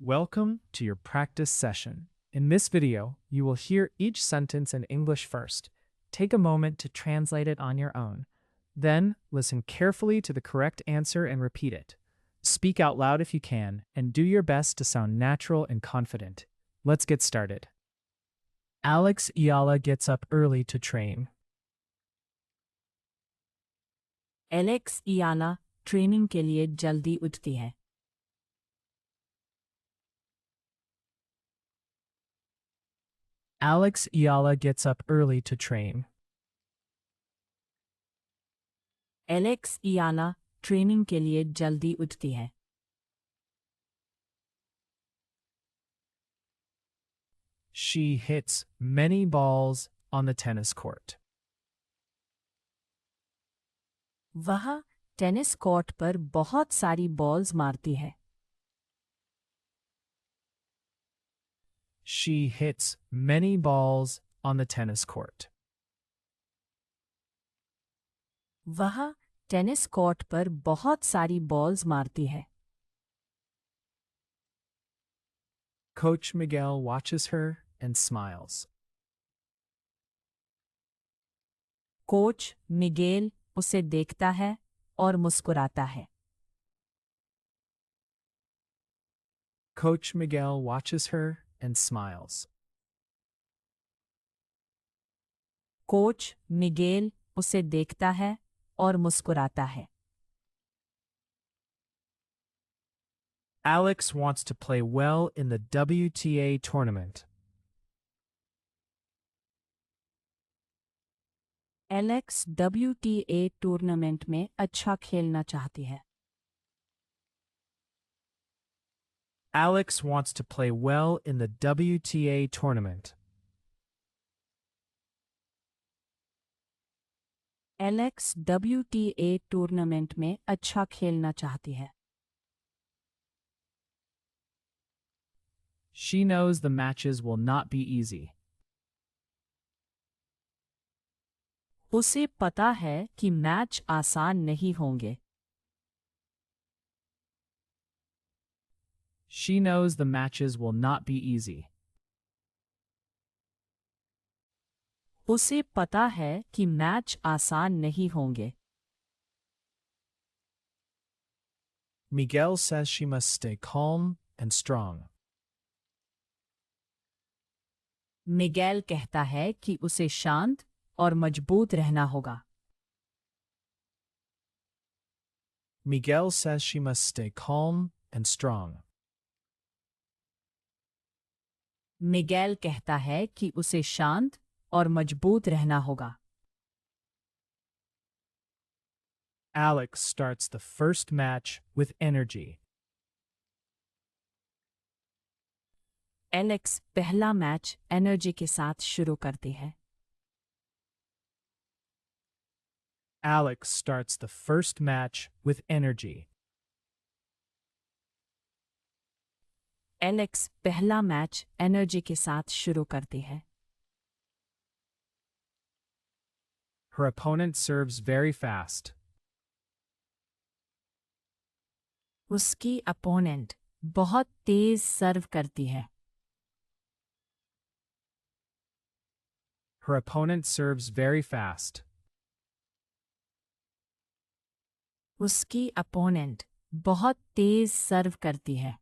Welcome to your practice session. In this video, you will hear each sentence in English first. Take a moment to translate it on your own. Then, listen carefully to the correct answer and repeat it. Speak out loud if you can, and do your best to sound natural and confident. Let's get started. Alex Ayala gets up early to train. Alex Eala training के लिए जल्दी उठती है। Alex Ayala gets up early to train. Alex Eala training के लिए जल्दी उठती है। She hits many balls on the tennis court. वह टेनिस कोर्ट पर बहुत सारी बॉल्स मारती है। She hits many balls on the tennis court. वह टेनिस कोर्ट पर बहुत सारी बॉल्स मारती है। Coach Miguel watches her and smiles. Coach Miguel उसे देखता है और मुस्कुराता है। Coach Miguel watches her and smiles. Coach Miguel उसे देखता है और मुस्कुराता है। Alex wants to play well in the WTA tournament. Alex WTA tournament में अच्छा खेलना चाहती है। Alex wants to play well in the WTA tournament. Alex WTA tournament में अच्छा खेलना चाहती है। She knows the matches will not be easy. उसे पता है कि मैच आसान नहीं होंगे। She knows the matches will not be easy. उसे पता है कि मैच आसान नहीं होंगे। Miguel says she must stay calm and strong. Miguel कहता है कि उसे शांत और मजबूत रहना होगा। Miguel says she must stay calm and strong. Miguel कहता है कि उसे शांत और मजबूत रहना होगा। Alex starts the first match with energy. Alex पहला मैच एनर्जी के साथ शुरू करती है। Alex starts the first match with energy. Alex पहला मैच एनर्जी के साथ शुरू करती है। Her opponent serves very fast. उसकी अपोनेंट बहुत तेज सर्व करती है। Her opponent serves very fast. उसकी अपोनेंट बहुत तेज सर्व करती है।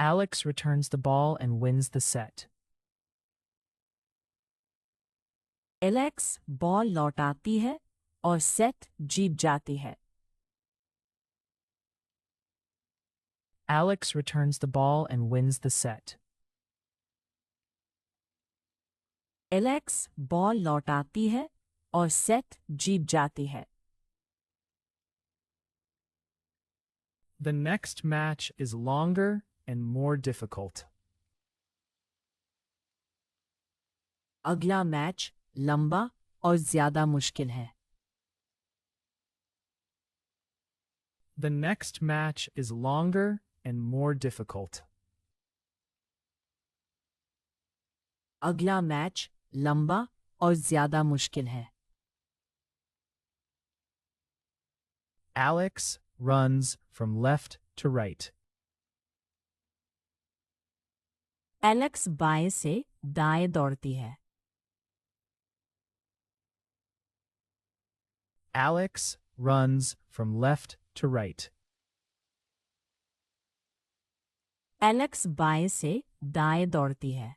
Alex returns the ball and wins the set. Alex ball लौटाती है और सेट जीत जाती है। Alex returns the ball and wins the set. Alex ball लौटाती है और सेट जीत जाती है। The next match is longer and more difficult. अगला मैच लंबा और ज्यादा मुश्किल है। The next match is longer and more difficult. अगला मैच लंबा और ज्यादा मुश्किल है। Alex runs from left to right. Alex बाएं से दाएं दौड़ती है। Alex runs from left to right. Alex बाएं से दाएं दौड़ती है।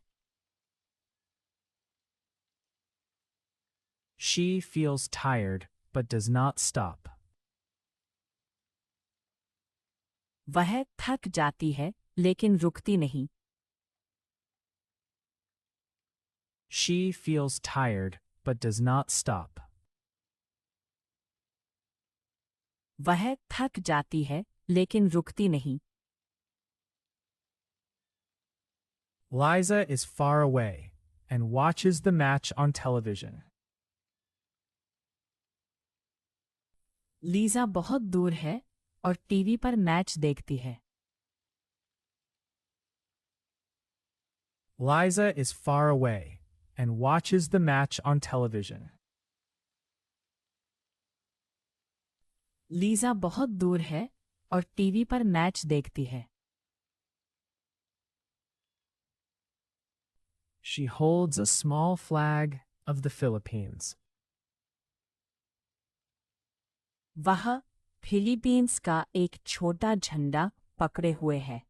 She feels tired but does not stop. वह थक जाती है लेकिन रुकती नहीं। She feels tired but does not stop. वह थक जाती है लेकिन रुकती नहीं। Liza is far away and watches the match on television. Lisa बहुत दूर है और टीवी पर मैच देखती है। Liza is far away and watches the match on television. Lisa बहुत दूर है और टीवी पर मैच देखती है। She holds a small flag of the Philippines. वह फिलीपींस का एक छोटा झंडा पकड़े हुए है।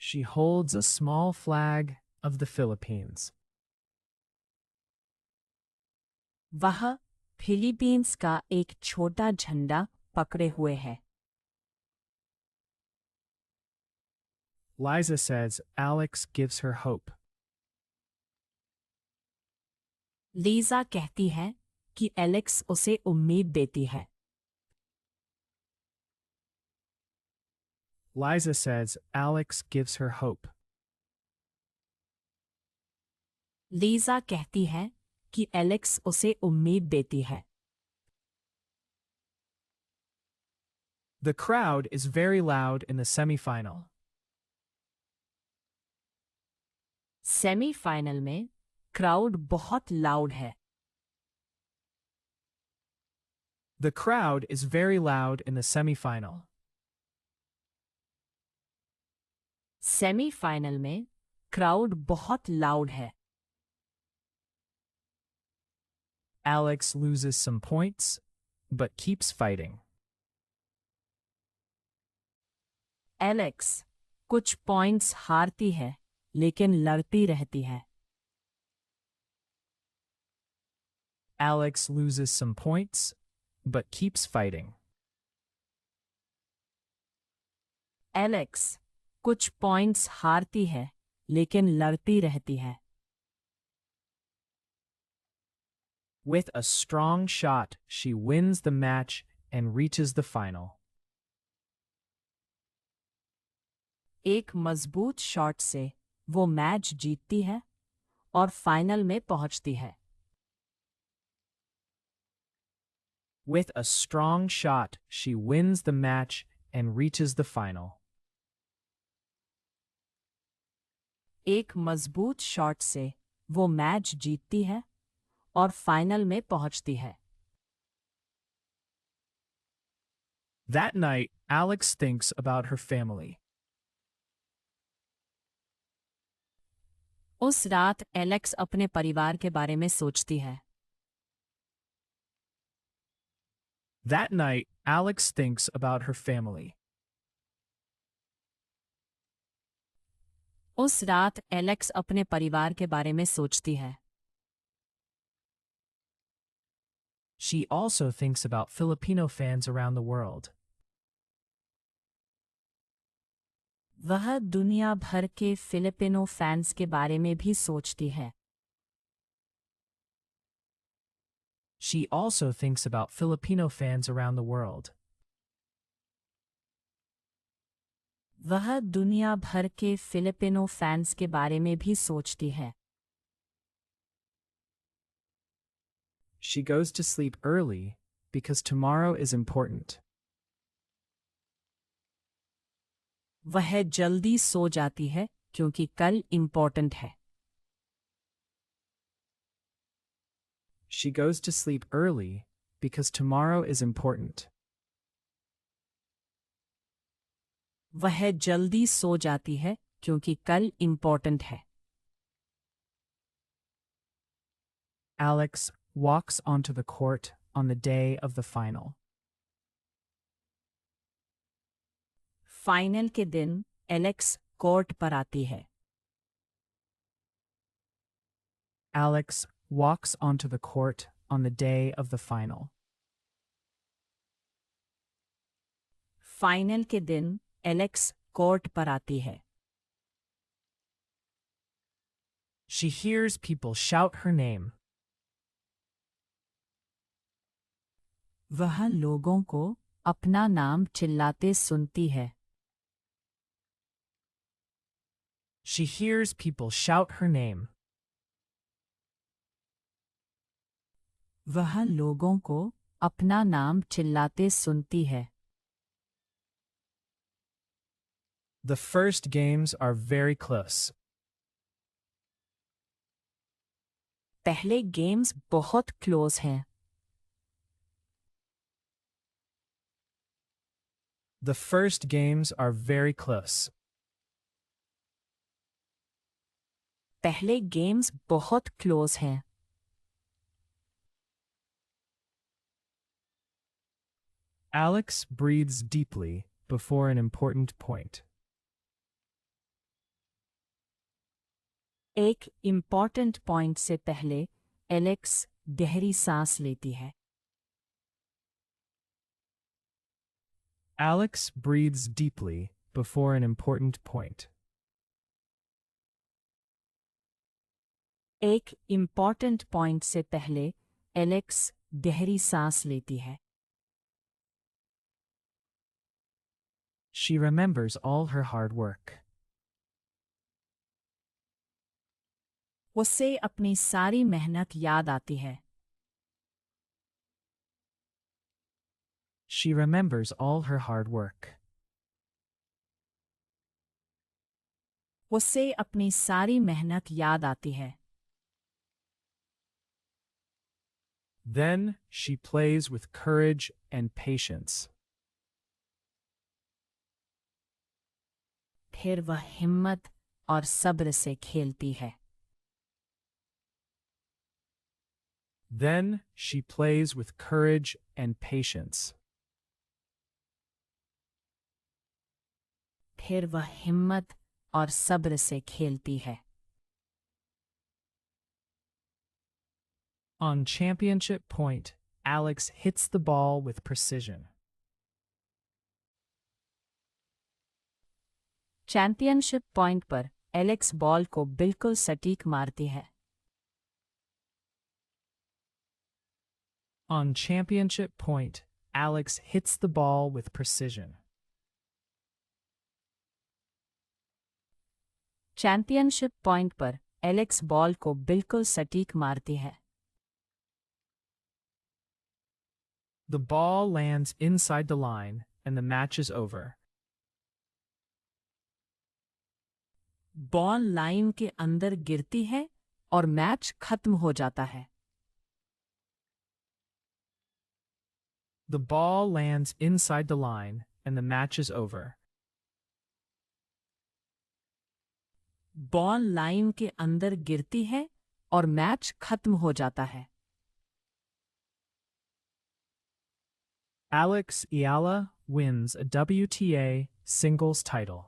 She holds a small flag of the Philippines. वह फिलीपींस का एक छोटा झंडा पकड़े हुए है। Liza says Alex gives her hope. Lisa कहती है कि एलेक्स उसे उम्मीद देती है। Liza says Alex gives her hope. Lisa कहती है कि एलेक्स उसे उम्मीद देती है। The crowd is very loud in the semifinal. Semifinal में क्राउड बहुत लाउड है। The crowd is very loud in the semifinal. Semifinal में क्राउड बहुत लाउड है। Alex loses some points, but keeps fighting. Alex कुछ पॉइंट्स हारती है लेकिन लड़ती रहती है। Alex loses some points, but keeps fighting. Alex कुछ पॉइंट्स हारती है लेकिन लड़ती रहती है। With a strong shot, she wins the match and reaches the final. एक मजबूत शॉट से वो मैच जीतती है और फाइनल में पहुंचती है। With a strong shot, she wins the match and reaches the final. एक मजबूत शॉट से वो मैच जीतती है और फाइनल में पहुंचती है। That night, Alex thinks about her family. उस रात एलेक्स अपने परिवार के बारे में सोचती है। That night, Alex thinks about her family. उस रात एलेक्स अपने परिवार के बारे में सोचती है। She also thinks about Filipino fans around the world. वह दुनिया भर के फिलिपिनो फैंस के बारे में भी सोचती है। She also thinks about Filipino fans around the world. वह दुनिया भर के फिलिपिनो फैंस के बारे में भी सोचती है। She goes to sleep early because tomorrow is important. वह जल्दी सो जाती है क्योंकि कल इम्पोर्टेंट है। She goes to sleep early because tomorrow is important. वह जल्दी सो जाती है क्योंकि कल इम्पोर्टेंट है। Alex walks onto the court on the day of the final. Final के दिन एलेक्स कोर्ट पर आती है। Alex walks onto the court on the day of the final. Final के दिन एलेक्स कोर्ट पर आती है। She hears people shout her name. वह लोगों को अपना नाम चिल्लाते सुनती है। She hears people shout her name. वह लोगों को अपना नाम चिल्लाते सुनती है। The first games are very close. पहले गेम्स बहुत क्लोज हैं। The first games are very close. पहले गेम्स बहुत क्लोज हैं। Alex breathes deeply before an important point. एक इम्पॉर्टेंट पॉइंट से पहले एलेक्स गहरी सांस लेती है। Alex breathes deeply before an important point. एक इम्पॉर्टेंट पॉइंट से पहले एलेक्स गहरी सांस लेती है। She remembers all her hard work. उसे अपनी सारी मेहनत याद आती है। She remembers all her hard work. उसे अपनी सारी मेहनत याद आती है। Then she plays with courage and patience. फिर वह हिम्मत और सब्र से खेलती है। Then she plays with courage and patience. फिर वह हिम्मत और सब्र से खेलती है। On championship point, Alex hits the ball with precision. Championship point पर एलेक्स बॉल को बिल्कुल सटीक मारती है। On championship point, Alex hits the ball with precision. Championship point पर एलेक्स बॉल को बिल्कुल सटीक मारती है। The ball lands inside the line and the match is over. Ball line के अंदर गिरती है और मैच खत्म हो जाता है। The ball lands inside the line and the match is over. Ball line के अंदर गिरती है और मैच खत्म हो जाता है। Alex Ayala wins a WTA singles title.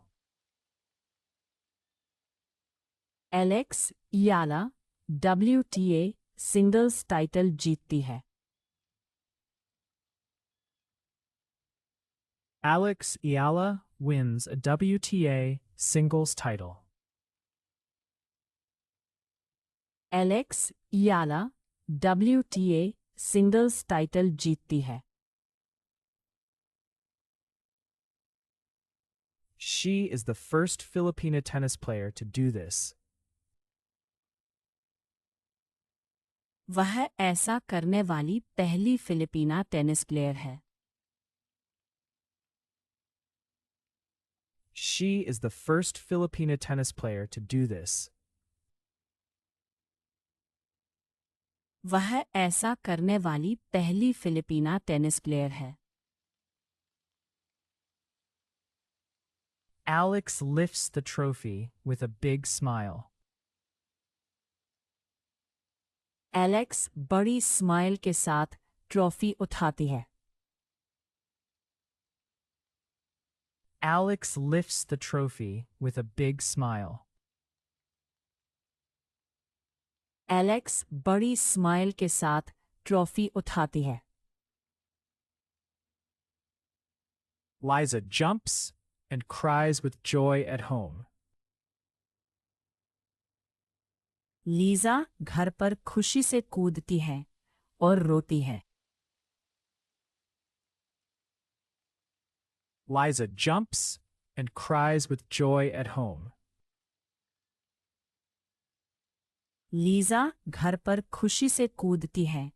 Alex याला WTA सिंगल्स टाइटल जीतती है। Alex Ayala wins a WTA singles title. Alex याला WTA सिंगल्स टाइटल जीतती है। She is the first Filipina tennis player to do this. वह ऐसा करने वाली पहली फिलिपीना टेनिस प्लेयर है। She is the first Filipina tennis player to do this. वह ऐसा करने वाली पहली फिलिपीना टेनिस प्लेयर है। Alex lifts the trophy with a big smile. Alex बड़ी स्माइल के साथ ट्रॉफी उठाती है। Alex lifts the trophy with a big smile. Alex बड़ी स्माइल के साथ ट्रॉफी उठाती है। Liza jumps and cries with joy at home. Lisa घर पर खुशी से कूदती है और रोती है। Liza jumps and cries with joy at home. Lisa घर पर खुशी से कूदती है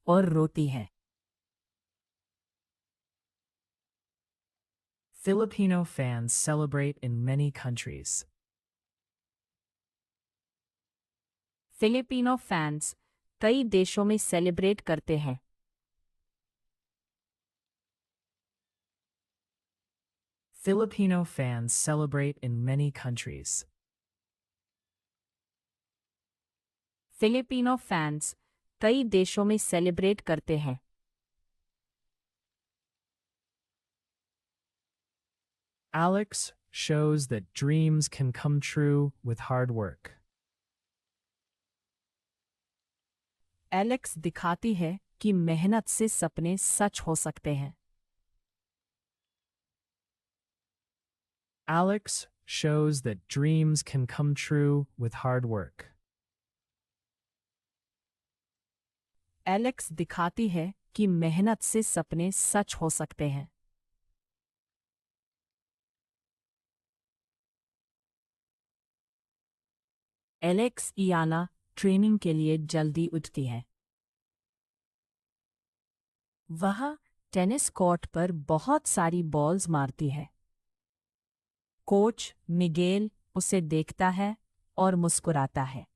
और रोती है। Filipino fans celebrate in many countries. Filipino fans कई देशों में सेलिब्रेट करते हैं। Filipino fans celebrate in many countries. Filipino fans कई देशों में सेलिब्रेट करते हैं। Alex shows that dreams can come true with hard work. Alex दिखाती है कि मेहनत से सपने सच हो सकते हैं। Alex shows that dreams can come true with hard work. Alex दिखाती है कि मेहनत से सपने सच हो सकते हैं। एलेक्स इयाना ट्रेनिंग के लिए जल्दी उठती है। वह टेनिस कोर्ट पर बहुत सारी बॉल्स मारती है। कोच मिगेल उसे देखता है और मुस्कुराता है।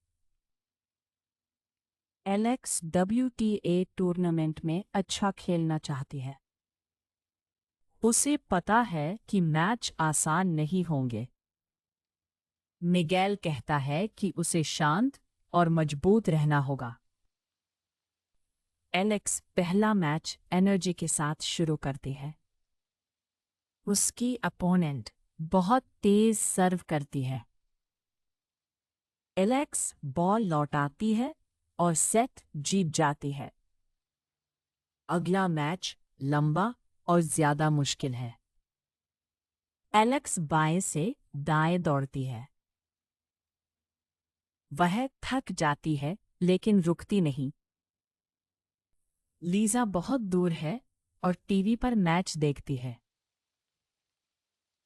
एलेक्स WTA टूर्नामेंट में अच्छा खेलना चाहती है। उसे पता है कि मैच आसान नहीं होंगे। मिगेल कहता है कि उसे शांत और मजबूत रहना होगा। एलेक्स पहला मैच एनर्जी के साथ शुरू करती है। उसकी अपोनेंट बहुत तेज सर्व करती है। एलेक्स बॉल लौटाती है और सेट जीत जाती है। अगला मैच लंबा और ज्यादा मुश्किल है। एलेक्स बाएं से दाएं दौड़ती है। वह थक जाती है लेकिन रुकती नहीं। लीजा बहुत दूर है और टीवी पर मैच देखती है।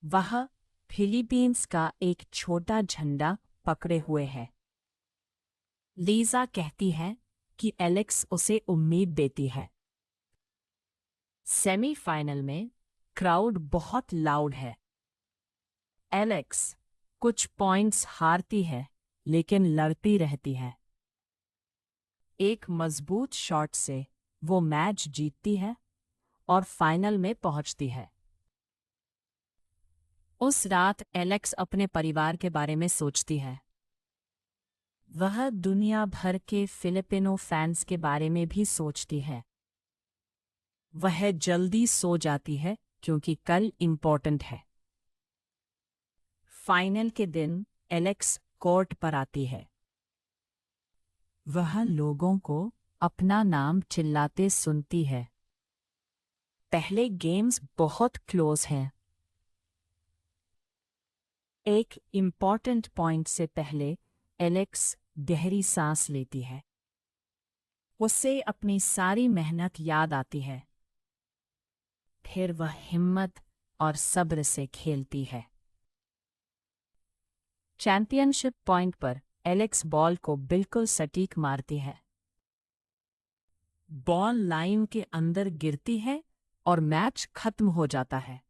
वह फिलीपींस का एक छोटा झंडा पकड़े हुए है। लीजा कहती है कि एलेक्स उसे उम्मीद देती है। सेमीफाइनल में क्राउड बहुत लाउड है। एलेक्स कुछ पॉइंट्स हारती है लेकिन लड़ती रहती है। एक मजबूत शॉट से वो मैच जीतती है और फाइनल में पहुंचती है। उस रात एलेक्स अपने परिवार के बारे में सोचती है। वह दुनिया भर के फिलिपिनो फैंस के बारे में भी सोचती है। वह जल्दी सो जाती है क्योंकि कल इम्पोर्टेंट है। फाइनल के दिन एलेक्स कोर्ट पर आती है। वह लोगों को अपना नाम चिल्लाते सुनती है। पहले गेम्स बहुत क्लोज हैं। एक इम्पॉर्टेंट पॉइंट से पहले एलेक्स गहरी सांस लेती है। उसे अपनी सारी मेहनत याद आती है। फिर वह हिम्मत और सब्र से खेलती है। चैंपियनशिप पॉइंट पर एलेक्स बॉल को बिल्कुल सटीक मारती है। बॉल लाइन के अंदर गिरती है और मैच खत्म हो जाता है।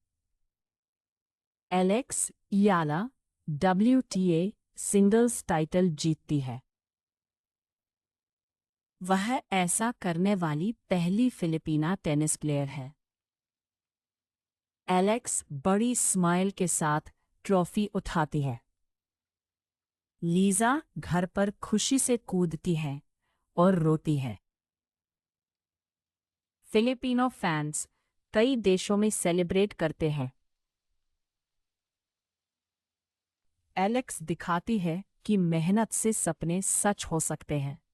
एलेक्स इयाला WTA सिंगल्स टाइटल जीतती है। वह ऐसा करने वाली पहली फिलिपीना टेनिस प्लेयर है। एलेक्स बड़ी स्माइल के साथ ट्रॉफी उठाती है। लीजा घर पर खुशी से कूदती है और रोती है। फिलिपिनो फैंस कई देशों में सेलिब्रेट करते हैं। एलेक्स दिखाती है कि मेहनत से सपने सच हो सकते हैं।